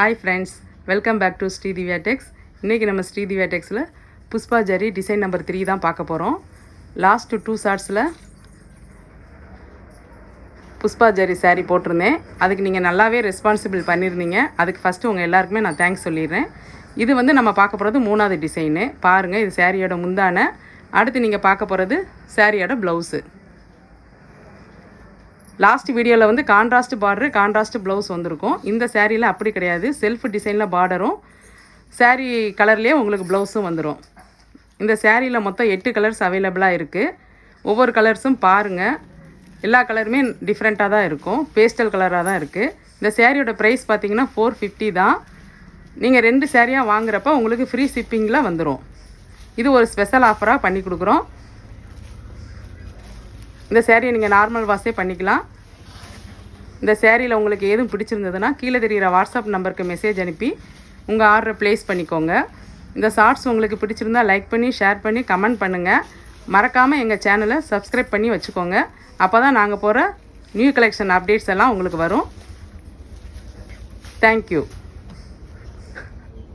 Hi friends, welcome back to Sridivya Tex. இன்றைக்கி நம்ம Sridivya Texல புஷ்பா ஜரி டிசைன் நம்பர் 3 தான் பார்க்க போகிறோம். லாஸ்ட் 2 ஷார்ட்ஸில் புஷ்பா ஜரி saree போட்டிருந்தேன். அதுக்கு நீங்கள் நல்லாவே ரெஸ்பான்சிபிள் பண்ணியிருந்தீங்க. அதுக்கு ஃபஸ்ட்டு உங்கள் எல்லாருக்குமே நான் தேங்க்ஸ் சொல்லிடுறேன். இது வந்து நம்ம பார்க்க போகிறது 3வது டிசைனு. பாருங்கள், இது சாரியோட முந்தான. அடுத்து நீங்கள் பார்க்க போகிறது சாரியோட ப்ளவுஸு. லாஸ்ட் வீடியோவில் வந்து கான்ட்ராஸ்ட் பார்டரு கான்ட்ராஸ்ட் ப்ளவுஸ் வந்திருக்கும். இந்த சேரீயில் அப்படி கிடையாது. செல்ஃப் டிசைனில் பார்டரும் சாரீ கலர்லேயே உங்களுக்கு ப்ளவுஸும் வந்துடும். இந்த சேரீயில் மொத்தம் 8 கலர்ஸ் அவைலபிளாக இருக்குது. ஒவ்வொரு கலர்ஸும் பாருங்கள், எல்லா கலருமே டிஃப்ரெண்ட்டாக தான் இருக்கும். பேஸ்டல் கலராக தான் இருக்குது. இந்த சேரீயோட ப்ரைஸ் பார்த்திங்கன்னா 450 தான். நீங்கள் 2 சேரீயாக வாங்குறப்ப உங்களுக்கு ஃப்ரீ ஷிப்பிங்கில் வந்துடும். இது ஒரு ஸ்பெஷல் ஆஃபராக பண்ணி கொடுக்குறோம். இந்த சேரீயை நீங்கள் நார்மல் வாஷே பண்ணிக்கலாம். இந்த சேரீயில் உங்களுக்கு எதுவும் பிடிச்சிருந்ததுன்னா கீழே தெரிகிற வாட்ஸ்அப் நம்பருக்கு மெசேஜ் அனுப்பி உங்கள் ஆர்டரை ப்ளேஸ் பண்ணிக்கோங்க. இந்த ஷார்ட்ஸ் உங்களுக்கு பிடிச்சிருந்தா லைக் பண்ணி, ஷேர் பண்ணி, கமெண்ட் பண்ணுங்கள். மறக்காமல் எங்கள் சேனலை சப்ஸ்கிரைப் பண்ணி வச்சுக்கோங்க. அப்போ தான் நாங்கள் போகிற நியூ கலெக்ஷன் அப்டேட்ஸ் எல்லாம் உங்களுக்கு வரும். தேங்க்யூ.